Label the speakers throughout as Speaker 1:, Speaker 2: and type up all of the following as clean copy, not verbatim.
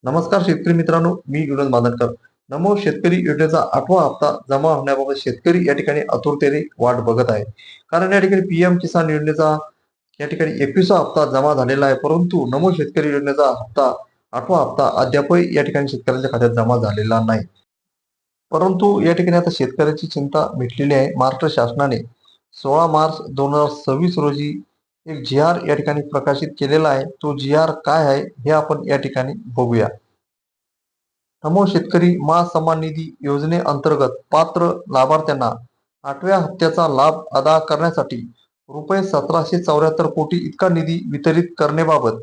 Speaker 1: नमस्कार शेतकरी मित्रांनो, मी विनोद मादनकर. नमो शेतकरी योजनेचा 8वा हप्ता जमा होण्याबाबत शेतकरी या ठिकाणी आतुरतेने वाट बघत आहे. कारण या ठिकाणी पीएम किसान योजनेचा या ठिकाणी 21वा हप्ता जमा झालेला आहे. परंतु नमो शेतकरी योजनेचा 8वा हप्ता अद्यापही या ठिकाणी शेतकऱ्यांच्या खात्यात जमा झालेला नाही. परंतु या ठिकाणी आता शेतकऱ्याची चिंता मिटलेली आहे. महाराष्ट्र शासनाने 16 मार्च 2026 रोजी एक जी-आर या ठिकाणी प्रकाशित केलेला आहे. तो जी-आर काय आहे हे आपण या ठिकाणी बघूया. नमो शेतकरी महासन्मान निधी योजनेअंतर्गत पात्र लाभार्थ्यांना 8व्या हप्त्याचा लाभ अदा करण्यासाठी रुपये 1774 कोटी इतका निधी वितरित करण्याबाबत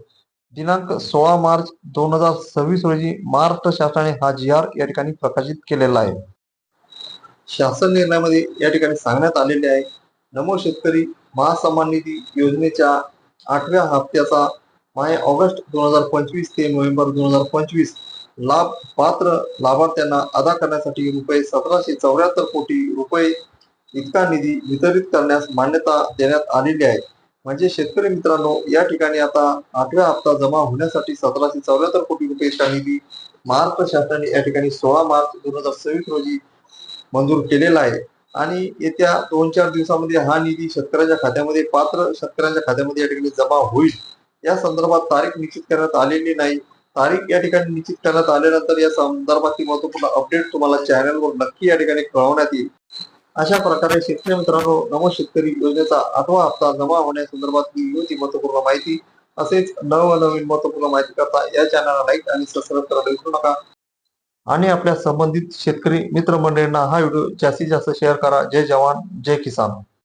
Speaker 1: दिनांक 16 मार्च 2026 रोजी महाराष्ट्र शासनाने हा जी-आर या ठिकाणी प्रकाशित केलेला आहे. शासन निर्णयामध्ये या ठिकाणी सांगण्यात आलेले आहे, नमो शेतकरी महासन्मान निधी योजनेच्या 8व्या हप्त्याचा माहे ऑगस्ट 2025 ते नोव्हेंबर 2025 लाभ पात्र लाभार्थ्यांना अदा करण्यासाठी रुपये 1774 कोटी रुपये इतका निधी वितरित करण्यास मान्यता देण्यात आलेली आहे. म्हणजे शेतकरी मित्रांनो, या ठिकाणी आता 8व्या हप्ता जमा होण्यासाठी 1774 कोटी रुपये इतका निधी महाराष्ट्र शासनाने या ठिकाणी 16 मार्च 2026 रोजी मंजूर केलेला आहे. आणि येत्या 2-4 दिवसामध्ये हा निधी शेतकऱ्यांच्या खात्यामध्ये पात्र शेतकऱ्यांच्या खात्यामध्ये या ठिकाणी जमा होईल. या संदर्भात तारीख निश्चित करण्यात आलेली नाही. तारीख या ठिकाणी निश्चित करण्यात आल्यानंतर या संदर्भातील महत्वपूर्ण अपडेट तुम्हाला चॅनलवर नक्की या ठिकाणी कळवण्यात येईल. अशा प्रकारे शेतकरी मित्रांनो, नमो शेतकरी योजनेचा 8वा हप्ता जमा होण्यासंदर्भात ही होती महत्वपूर्ण माहिती. असेच नवनवीन महत्वपूर्ण माहिती करता या चॅनलला लाईक आणि सबस्क्राईब करायला विसरू नका. आणि आपल्या संबंधित शेतकरी मित्रमंडळींना हा व्हिडिओ जास्तीत जास्त शेअर करा. जय जवान, जय किसान.